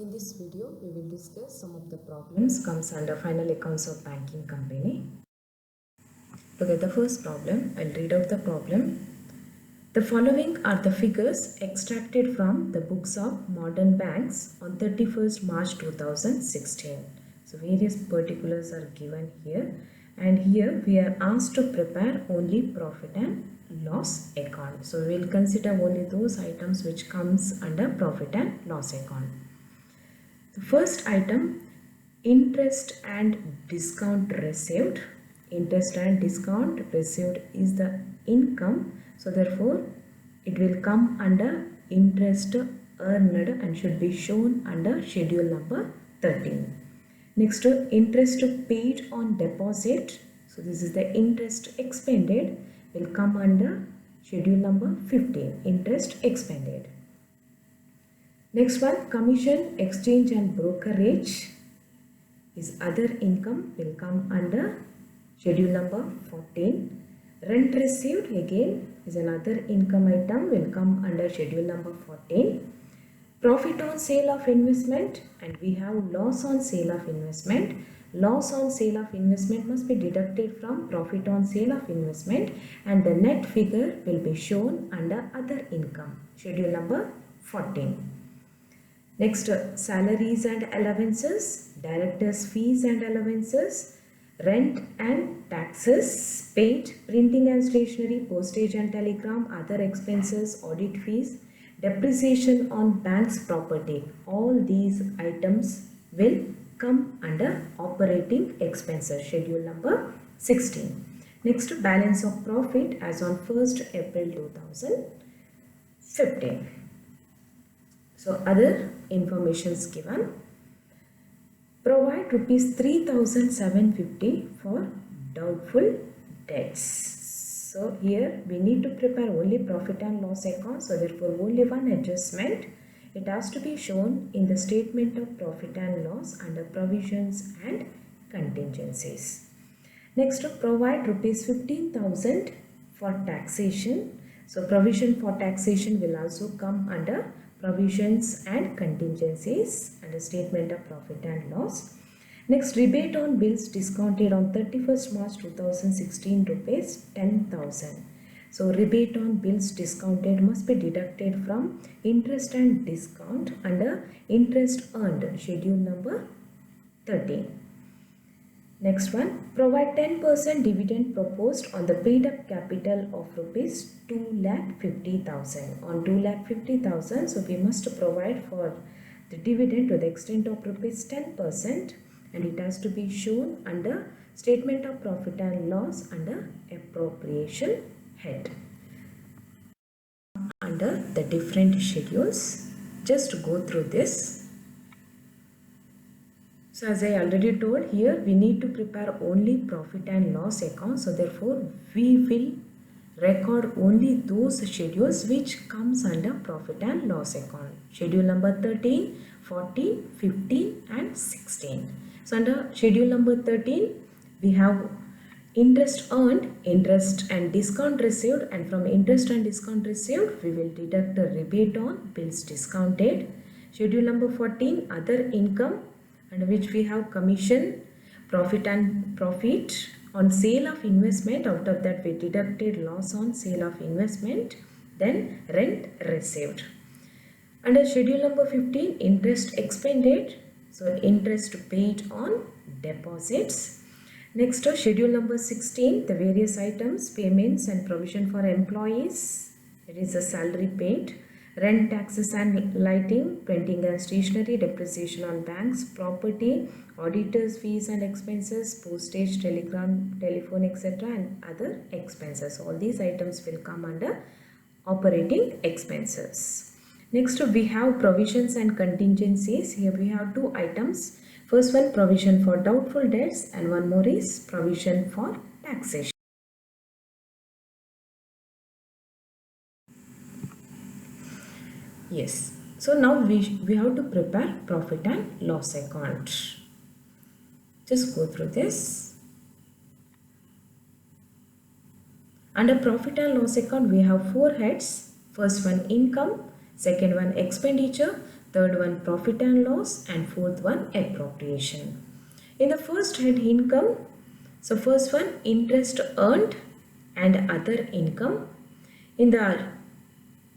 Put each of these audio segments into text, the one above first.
In this video, we will discuss some of the problems comes under final accounts of banking company. Look at the first problem. I'll read out the problem. The following are the figures extracted from the books of modern banks on 31st March 2016. So various particulars are given here, and here we are asked to prepare only profit and loss account. So we will consider only those items which comes under profit and loss account. The first item, interest and discount received. Interest and discount received is the income. So therefore, it will come under interest earned and should be shown under schedule number 13. Next, interest paid on deposit. So this is the interest expended, will come under schedule number 15, interest expended. Next one, commission, exchange and brokerage is other income, will come under schedule number 14. Rent received again is another income item, will come under schedule number 14. Profit on sale of investment, and we have loss on sale of investment. Loss on sale of investment must be deducted from profit on sale of investment, and the net figure will be shown under other income, schedule number 14. Next, salaries and allowances, directors' fees and allowances, rent and taxes paid, printing and stationery, postage and telegram, other expenses, audit fees, depreciation on bank's property. All these items will come under operating expenses, schedule number 16. Next, balance of profit as on 1st April 2015. So other informations given. Provide rupees 3,750 for doubtful debts. So here we need to prepare only profit and loss account. So therefore only one adjustment. It has to be shown in the statement of profit and loss under provisions and contingencies. Next, provide rupees 15,000 for taxation. So provision for taxation will also come under provisions and contingencies and a statement of profit and loss. Next, rebate on bills discounted on 31st March 2016 rupees 10,000. So rebate on bills discounted must be deducted from interest and discount under interest earned, schedule number 13. Next one, provide 10% dividend proposed on the paid up capital of rupees 2,50,000. On 2,50,000, so we must provide for the dividend to the extent of rupees 10%, and it has to be shown under statement of profit and loss under appropriation head. Under the different schedules, just go through this. So as I already told, here we need to prepare only profit and loss account. So therefore we will record only those schedules which comes under profit and loss account. Schedule number 13, 14, 15 and 16. So under schedule number 13 we have interest earned, interest and discount received, and from interest and discount received we will deduct the rebate on bills discounted. Schedule number 14, other income, under which we have commission, profit on sale of investment. Out of that we deducted loss on sale of investment, then rent received. Under schedule number 15, interest expended, so interest paid on deposits. Next, schedule number 16, the various items, payments and provision for employees, it is a salary paid. Rent, taxes and lighting, printing and stationery, depreciation on banks, property, auditors' fees and expenses, postage, telegram, telephone, etc. and other expenses. All these items will come under operating expenses. Next, we have provisions and contingencies. Here we have two items. First one, provision for doubtful debts, and one more is provision for taxation. Yes, so now we have to prepare profit and loss account. Just go through this. Under profit and loss account we have four heads. First one, income. Second one, expenditure. third one profit and loss, and fourth one appropriation. In the first head income, so first one interest earned and other income. In the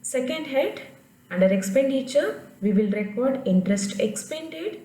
second head under expenditure, we will record interest expended,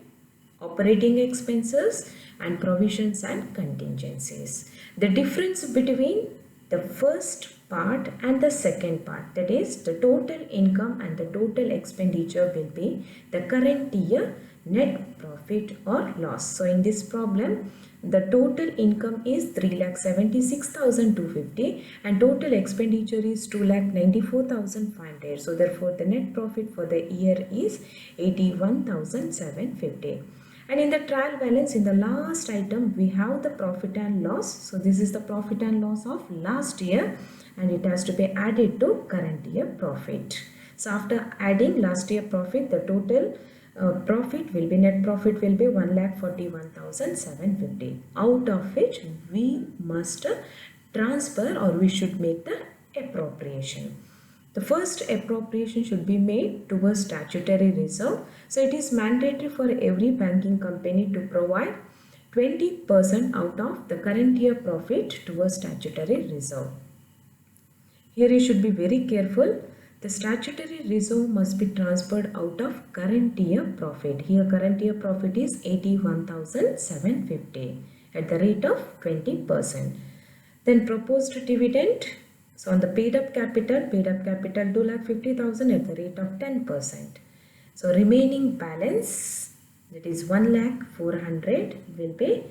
operating expenses, and provisions and contingencies. The difference between the first part and the second part, that is the total income and the total expenditure, will be the current year net profit or loss. So in this problem, the total income is 3,76,250 and total expenditure is 2,94,500. So therefore the net profit for the year is 81,750. And in the trial balance, in the last item, we have the profit and loss. So this is the profit and loss of last year and it has to be added to current year profit. So after adding last year profit, the total profit will be, net profit will be 1,41,750, out of which we must transfer or we should make the appropriation. The first appropriation should be made towards statutory reserve. So it is mandatory for every banking company to provide 20% out of the current year profit towards statutory reserve. Here you should be very careful. The statutory reserve must be transferred out of current year profit. Here current year profit is 81,750 at the rate of 20%. Then proposed dividend. So on the paid up capital 2,50,000 at the rate of 10%. So remaining balance, that is 1,04,000, will be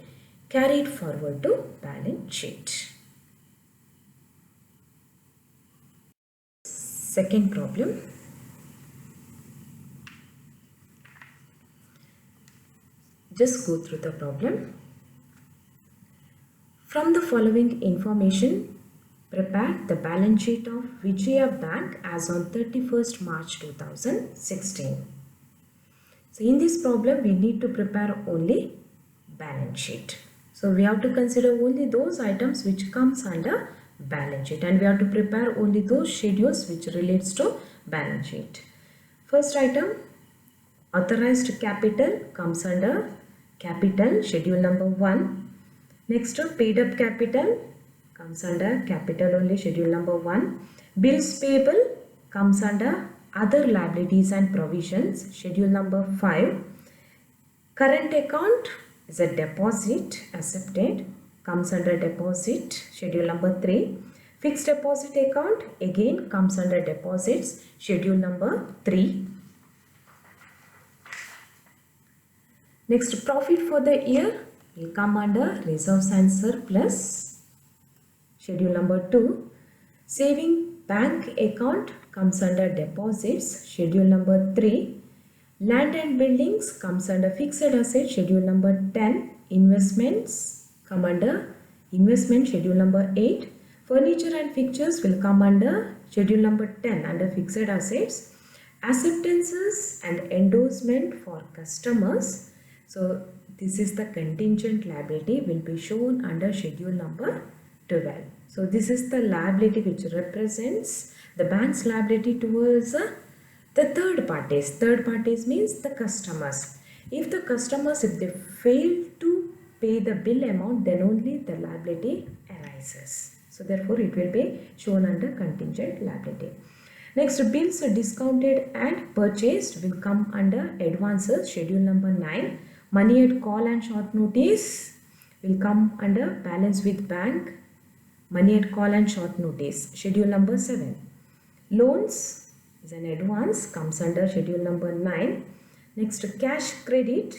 carried forward to balance sheet. Second problem. Just go through the problem. From the following information, prepare the balance sheet of Vijaya Bank as on 31st March 2016. So in this problem, we need to prepare only balance sheet. So we have to consider only those items which comes under balance sheet and we have to prepare only those schedules which relates to balance sheet. First item, authorized capital comes under capital, schedule number 1. Next, paid up capital comes under capital only, schedule number 1. Bills payable comes under other liabilities and provisions, schedule number 5. Current account is a deposit accepted, comes under deposit, schedule number 3. Fixed deposit account again comes under deposits, schedule number 3. Next, profit for the year will come under reserves and surplus, schedule number 2. Saving bank account comes under deposits, schedule number 3. Land and buildings comes under fixed assets, schedule number 10. Investments come under investment, schedule number 8. Furniture and fixtures will come under schedule number 10 under fixed assets. Acceptances and endorsement for customers. So this is the contingent liability, will be shown under schedule number 12. So this is the liability which represents the bank's liability towards the third parties. Third parties means the customers. If the customers, if they fail to pay the bill amount, then only the liability arises. So therefore it will be shown under contingent liability. Next, bills discounted and purchased will come under advances, schedule number 9. Money at call and short notice will come under balance with bank. Money at call and short notice, schedule number 7. Loans is an advance, comes under schedule number 9. Next, cash credit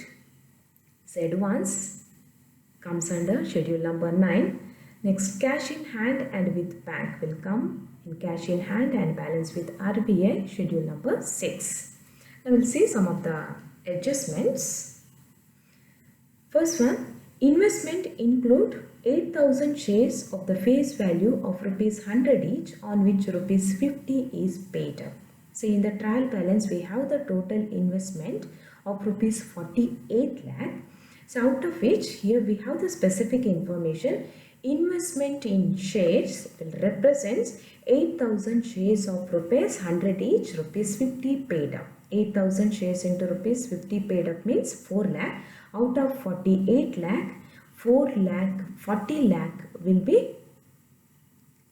is advance, comes under schedule number 9. Next, cash in hand and with bank will come in cash in hand and balance with RBI, schedule number 6. Now we'll see some of the adjustments. First one, investment include 8,000 shares of the face value of rupees 100 each, on which rupees 50 is paid up. So in the trial balance, we have the total investment of rupees 48 lakh. So out of which, here we have the specific information. Investment in shares will represent 8,000 shares of rupees 100 each, rupees 50 paid up. 8,000 shares into rupees 50 paid up means 4 lakh. Out of 48 lakh, 4 lakh, 40 lakh will be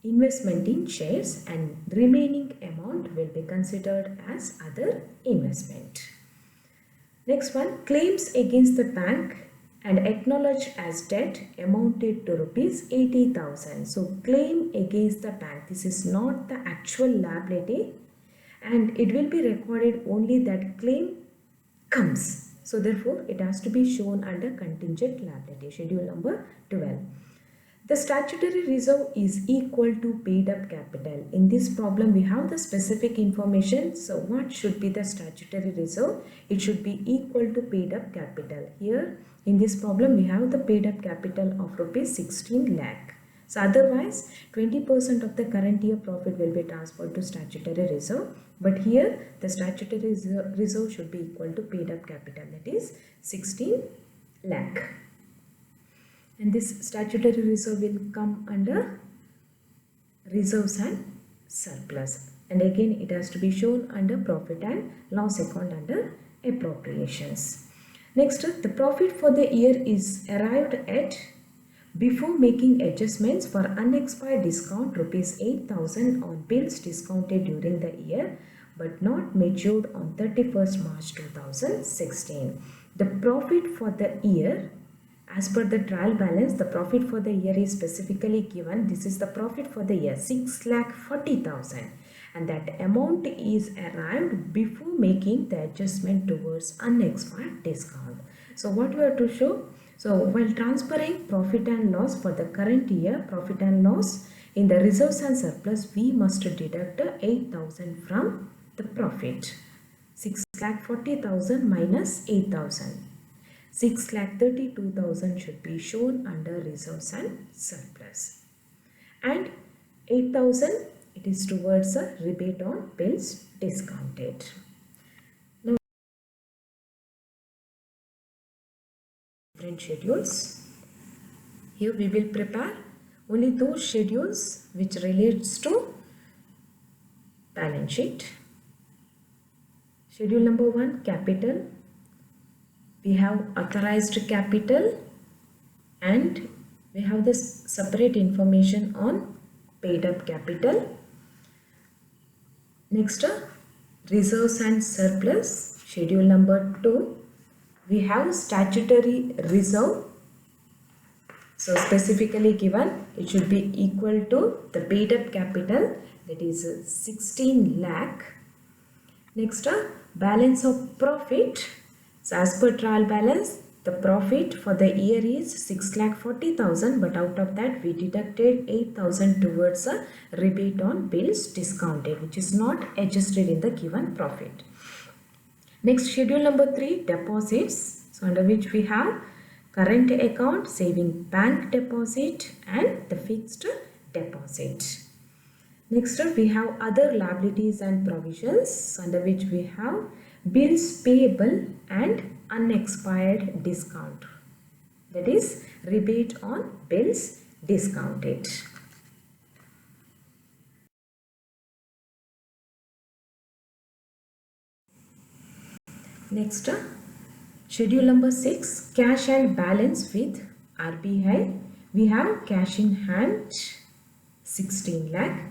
investment in shares and remaining amount will be considered as other investment. Next one, claims against the bank and acknowledged as debt amounted to rupees 80,000. So claim against the bank, this is not the actual liability and it will be recorded only that claim comes. So therefore it has to be shown under contingent liability, schedule number 12. The statutory reserve is equal to paid up capital. In this problem, we have the specific information. So what should be the statutory reserve? It should be equal to paid up capital. Here, in this problem, we have the paid up capital of rupees 16 lakh. So otherwise, 20% of the current year profit will be transferred to statutory reserve. But here, the statutory reserve should be equal to paid up capital, that is 16 lakh. And this statutory reserve will come under reserves and surplus. And again, it has to be shown under profit and loss account under appropriations. Next, the profit for the year is arrived at before making adjustments for unexpired discount rupees 8,000 on bills discounted during the year but not matured on 31st March 2016. The profit for the year, as per the trial balance, the profit for the year is specifically given. This is the profit for the year, 6,40,000, and that amount is arrived before making the adjustment towards unexpired discount. So what we have to show? So while transferring profit and loss for the current year, profit and loss in the reserves and surplus, we must deduct 8,000 from the profit. 6,40,000 minus 8,000. 6,32,000 should be shown under reserves and surplus. And 8,000, it is towards a rebate on bills discounted. Now, different schedules. Here we will prepare only those schedules which relates to balance sheet. Schedule number 1, capital. We have authorized capital and we have this separate information on paid up capital. Next, reserves and surplus. Schedule number 2. We have statutory reserve. So specifically given, it should be equal to the paid up capital, that is 16 lakh. Next, balance of profit. So as per trial balance, the profit for the year is 6,40,000, but out of that we deducted 8,000 towards a rebate on bills discounted, which is not adjusted in the given profit. Next, schedule number 3, deposits. So under which we have current account, saving bank deposit and the fixed deposit. Next up we have other liabilities and provisions, under which we have bills payable and unexpired discount, that is rebate on bills discounted. Next, schedule number 6, cash and balance with RBI. We have cash in hand 16 lakh.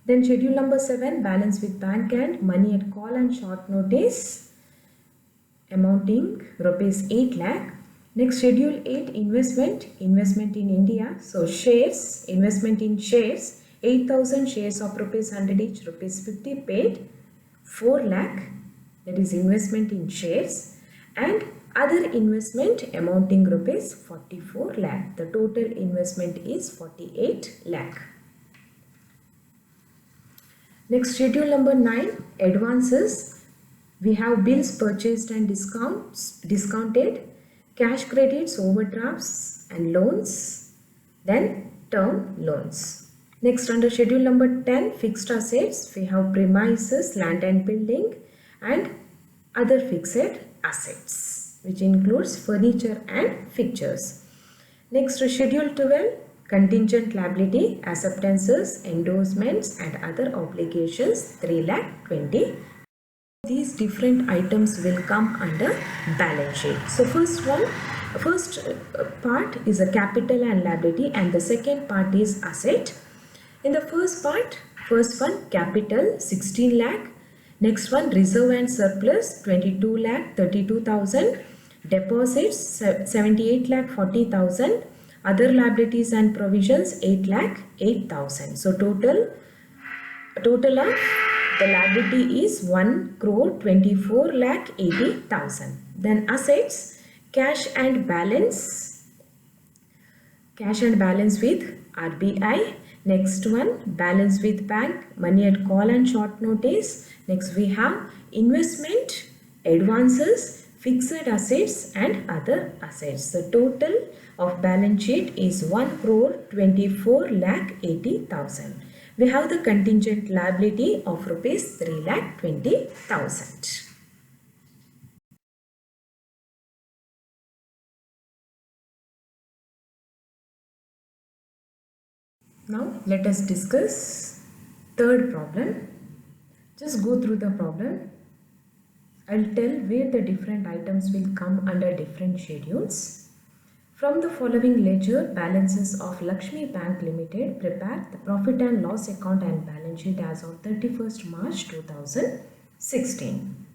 Then schedule number 7, balance with bank and money at call and short notice amounting rupees 8 lakh. Next, schedule 8, investment in India. So shares, investment in shares, 8,000 shares of rupees 100 each, rupees 50 paid, 4 lakh, that is investment in shares, and other investment amounting rupees 44 lakh. The total investment is 48 lakh. Next, schedule number 9, advances. We have bills purchased and discounted, cash credits, overdrafts and loans, then term loans. Next, under schedule number 10, fixed assets, we have premises, land and building and other fixed assets, which includes furniture and fixtures. Next, schedule 12, contingent liability, acceptances, endorsements and other obligations, 3,20,000. these different items will come under balance sheet. So first part is a capital and liability, and the second part is asset. In the first one capital 16 lakh, next one reserve and surplus 22 lakh 32,000, deposits 78 lakh 40,000, other liabilities and provisions 8 lakh 8,000. So total of the liability is 1 crore 24 lakh 80,000. Then assets, cash and balance with RBI. Next one, balance with bank, money at call and short notice. Next we have investment, advances, fixed assets and other assets. The total of balance sheet is 1 crore 24 lakh 80,000. We have the contingent liability of rupees 3 lakh 20,000. Now let us discuss third problem. Just go through the problem. I'll tell where the different items will come under different schedules. From the following ledger balances of Lakshmi Bank Limited, prepare the profit and loss account and balance sheet as of 31st March 2016.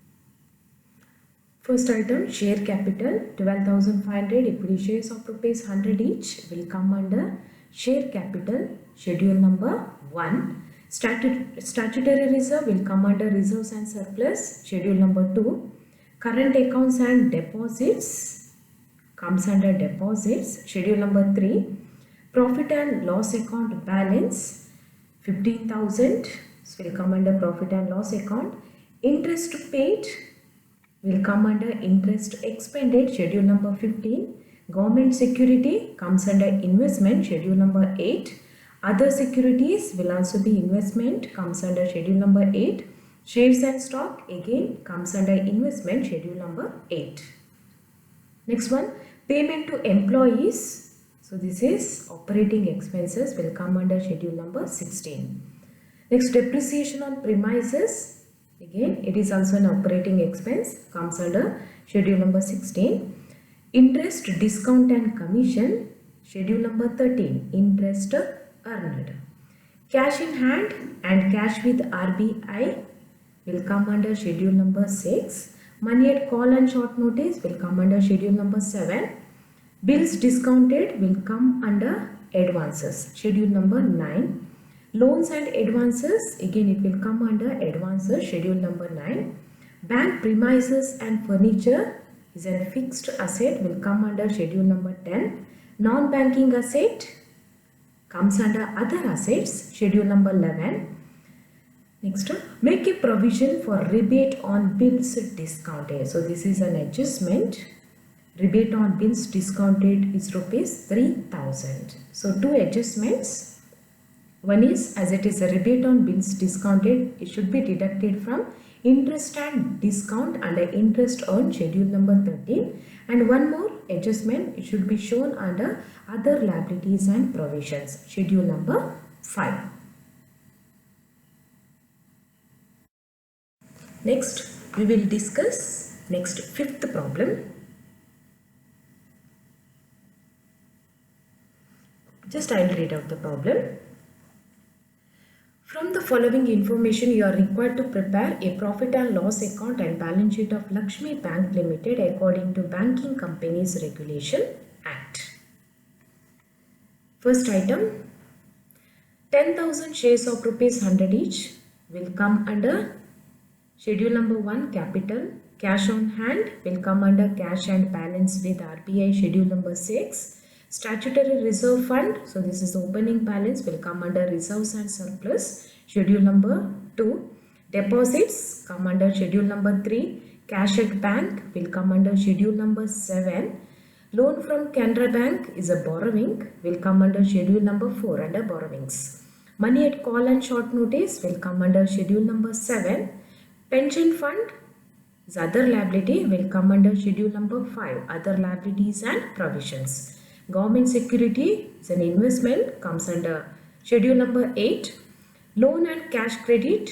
First item, share capital 12,500, equity shares of rupees 100 each will come under share capital, schedule number 1. Statutory reserve will come under reserves and surplus, schedule number 2. Current accounts and deposits comes under deposits, schedule number 3. Profit and loss account balance 15,000 will come under profit and loss account. Interest paid will come under interest expended, schedule number 15. Government security comes under investment, schedule number 8. Other securities will also be investment, comes under schedule number 8. Shares and stock again comes under investment, schedule number 8. Next one, payment to employees. So this is operating expenses, will come under schedule number 16. Next, depreciation on premises. Again, it is also an operating expense, comes under schedule number 16. Interest, discount and commission, schedule number 13, interest earned. Cash in hand and cash with RBI will come under schedule number 6. Money at call and short notice will come under schedule number 7. Bills discounted will come under advances, schedule number 9. Loans and advances, again it will come under advances, schedule number 9. Bank premises and furniture is a fixed asset, will come under schedule number 10. Non-banking asset comes under other assets, schedule number 11. Next, make a provision for rebate on bills discounted. So this is an adjustment. Rebate on bills discounted is rupees 3,000. So two adjustments. One is, as it is a rebate on bills discounted, it should be deducted from interest and discount under interest earned, schedule number 13. And one more adjustment, it should be shown under other liabilities and provisions, schedule number 5. Next, we will discuss fifth problem. Just I will read out the problem. From the following information, you are required to prepare a profit and loss account and balance sheet of Lakshmi Bank Limited according to Banking Companies Regulation Act. First item, 10,000 shares of rupees 100 each will come under schedule number 1, capital. Cash on hand will come under cash and balance with RBI, schedule number 6. Statutory reserve fund, so this is the opening balance, will come under reserves and surplus, schedule number 2. Deposits come under schedule number 3. Cash at bank will come under schedule number 7. Loan from Canara Bank is a borrowing, will come under schedule number 4 under borrowings. Money at call and short notice will come under schedule number 7. Pension fund is other liability, will come under schedule number 5, other liabilities and provisions. Government security is an investment, comes under schedule number 8. Loan and cash credit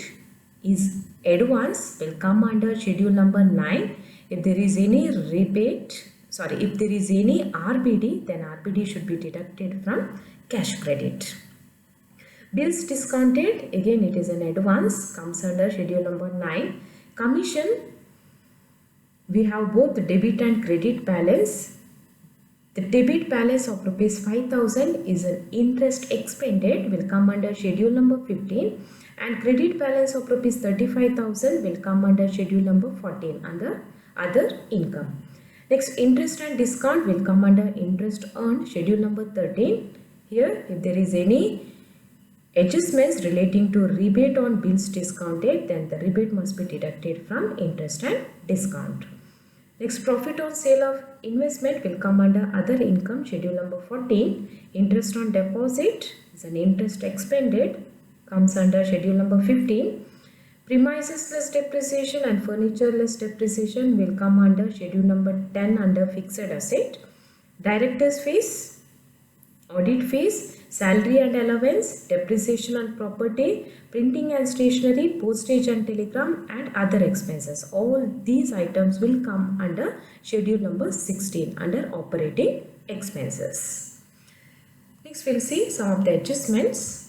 is advance will come under schedule number 9. If there is any if there is any RBD, then RBD should be deducted from cash credit. Bills discounted, again it is an advance, comes under schedule number 9. Commission, we have both debit and credit balance. The debit balance of rupees 5,000 is an interest expended, will come under schedule number 15, and credit balance of rupees 35,000 will come under schedule number 14 under other income. Next, interest and discount will come under interest earned, schedule number 13. Here, if there is any adjustments relating to rebate on bills discounted, then the rebate must be deducted from interest and discount. Next, profit on sale of investment will come under other income, schedule number 14. Interest on deposit is an interest expended, comes under schedule number 15. Premises less depreciation and furniture less depreciation will come under schedule number 10 under fixed asset. Directors fees, audit fees, salary and allowance, depreciation on property, printing and stationery, postage and telegram, and other expenses. All these items will come under schedule number 16 under operating expenses. Next, we'll see some of the adjustments.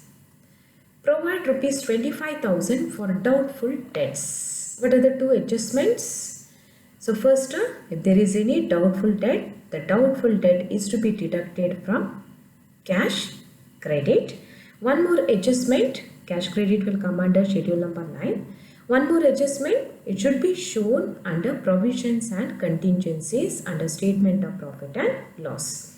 Provide rupees 25,000 for doubtful debts. What are the two adjustments? So first, if there is any doubtful debt, the doubtful debt is to be deducted from cash credit. One more adjustment, cash credit will come under schedule number 9. One more adjustment, it should be shown under provisions and contingencies under statement of profit and loss.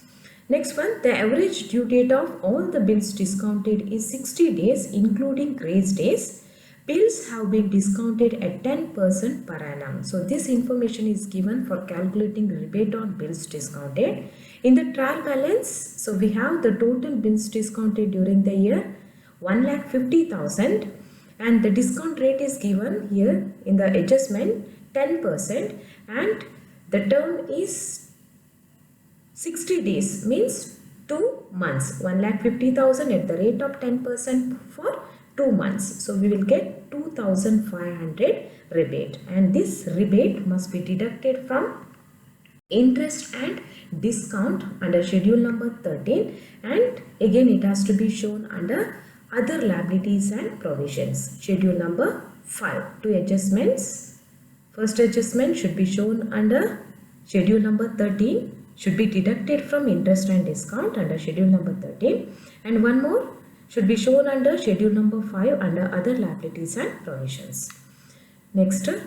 Next one, the average due date of all the bills discounted is 60 days including grace days. Bills have been discounted at 10% per annum. So this information is given for calculating rebate on bills discounted. In the trial balance, so we have the total bills discounted during the year 1,50,000, and the discount rate is given here in the adjustment 10%, and the term is 60 days, means 2 months. 1,50,000 at the rate of 10% for 2 months. So we will get 2,500 rebate, and this rebate must be deducted from interest and discount under schedule number 13, and again it has to be shown under other liabilities and provisions, schedule number 5. Two adjustments. First adjustment should be shown under schedule number 13, should be deducted from interest and discount under schedule number 13, and one more should be shown under schedule number 5 under other liabilities and provisions. Next, a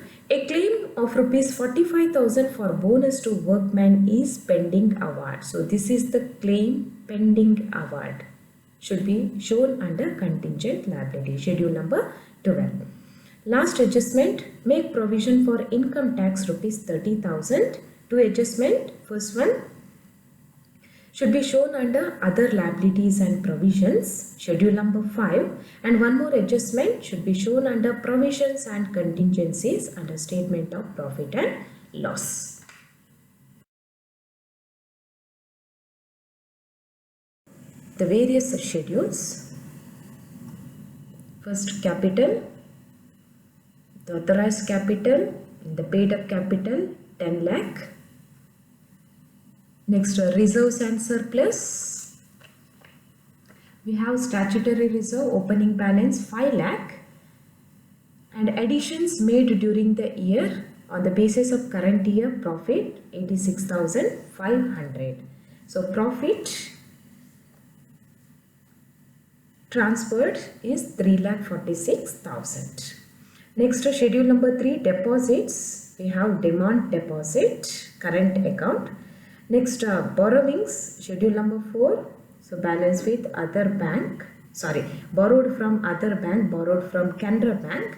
claim of rupees 45,000 for bonus to workman is pending award. So this is the claim pending award, should be shown under contingent liability, schedule number 12. Last adjustment, make provision for income tax rupees 30,000. Two adjustment, first one should be shown under other liabilities and provisions, schedule number 5, and one more adjustment should be shown under provisions and contingencies under statement of profit and loss. The various schedules. First, capital, the authorized capital, the paid up capital 10 lakh. Next, reserves and surplus. We have statutory reserve opening balance 5 lakh, and additions made during the year on the basis of current year profit 86,500. So profit transferred is 3,46,000. Next, schedule number 3, deposits. We have demand deposit, current account. Next, borrowings, schedule number 4. So balance with other bank, borrowed from other bank, borrowed from Canara Bank.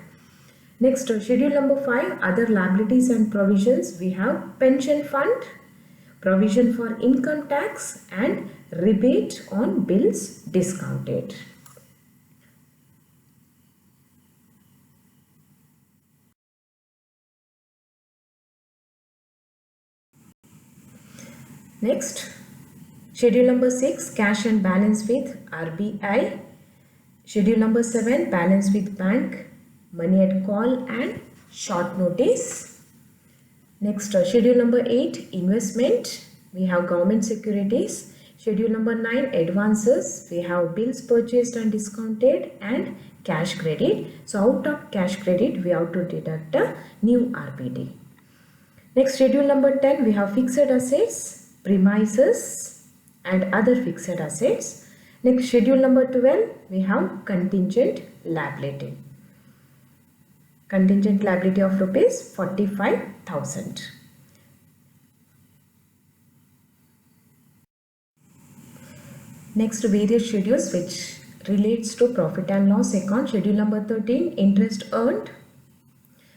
Next, schedule number 5, other liabilities and provisions. We have pension fund, provision for income tax, and rebate on bills discounted. Next, schedule number 6, cash and balance with RBI. Schedule number 7, balance with bank. money at call and short notice. Next, schedule number 8, investment. We have government securities. Schedule number 9, advances. We have bills purchased and discounted and cash credit. So out of cash credit, we have to deduct a new RPD. Next, schedule number 10, we have fixed assets, premises and other fixed assets. Next, schedule number 12, we have contingent liability. Contingent liability of rupees 45,000. Next, various schedules which relates to profit and loss account. Schedule number 13, interest earned.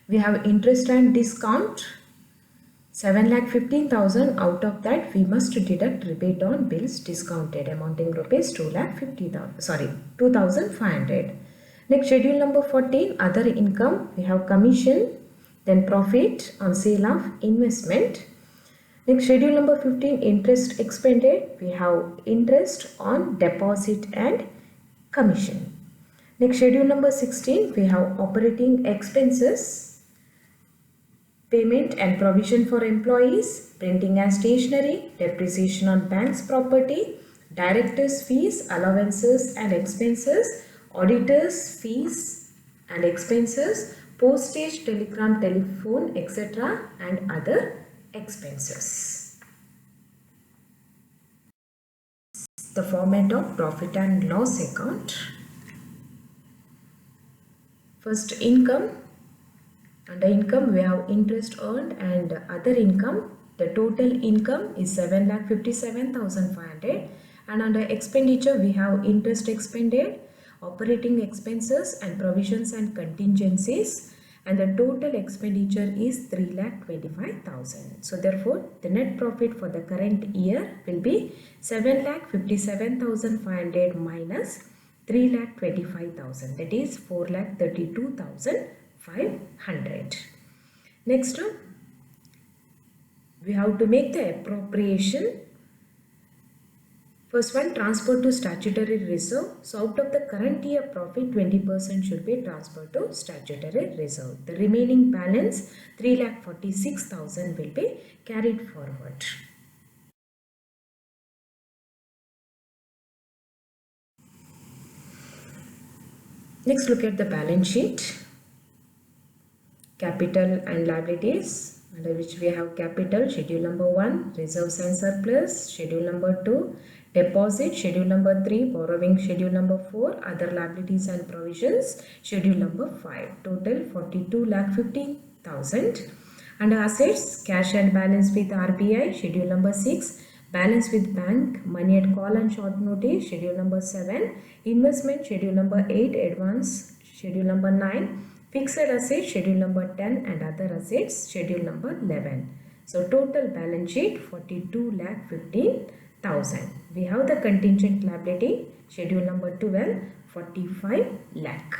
We have interest and discount. 7,15,000. Out of that, we must deduct rebate on bills discounted amounting rupees 2,500. Next, schedule number 14, other income. We have commission, then profit on sale of investment. Next, schedule number 15, interest expended. We have interest on deposit and commission. Next, schedule number 16, we have operating expenses. Payment and provision for employees, printing and stationery, depreciation on bank's property, directors' fees, allowances and expenses, auditors' fees and expenses, postage, telegram, telephone, etc. and other expenses. The format of profit and loss account. First, income. Under income, we have interest earned and other income. The total income is 7,57,500. And under expenditure, we have interest expended, operating expenses and provisions and contingencies. And the total expenditure is 3,25,000. So therefore, the net profit for the current year will be 7,57,500 minus 3,25,000. That is 4,32,500. Next, we have to make the appropriation. First one, transfer to statutory reserve. So out of the current year profit, 20% should be transferred to statutory reserve. The remaining balance, 3,46,000 will be carried forward. Next, look at the balance sheet. Capital and liabilities, under which we have capital, schedule number 1, reserves and surplus, schedule number 2, deposit, schedule number 3, borrowing, schedule number 4, other liabilities and provisions, schedule number 5, total 42,15,000. Under assets, cash and balance with RBI, schedule number 6, balance with bank, money at call and short notice, schedule number 7, investment, schedule number 8, advance, schedule number 9, fixed assets, schedule number 10 and other assets, schedule number 11. So total balance sheet 42,15,000. We have the contingent liability, schedule number 12, 45 lakh.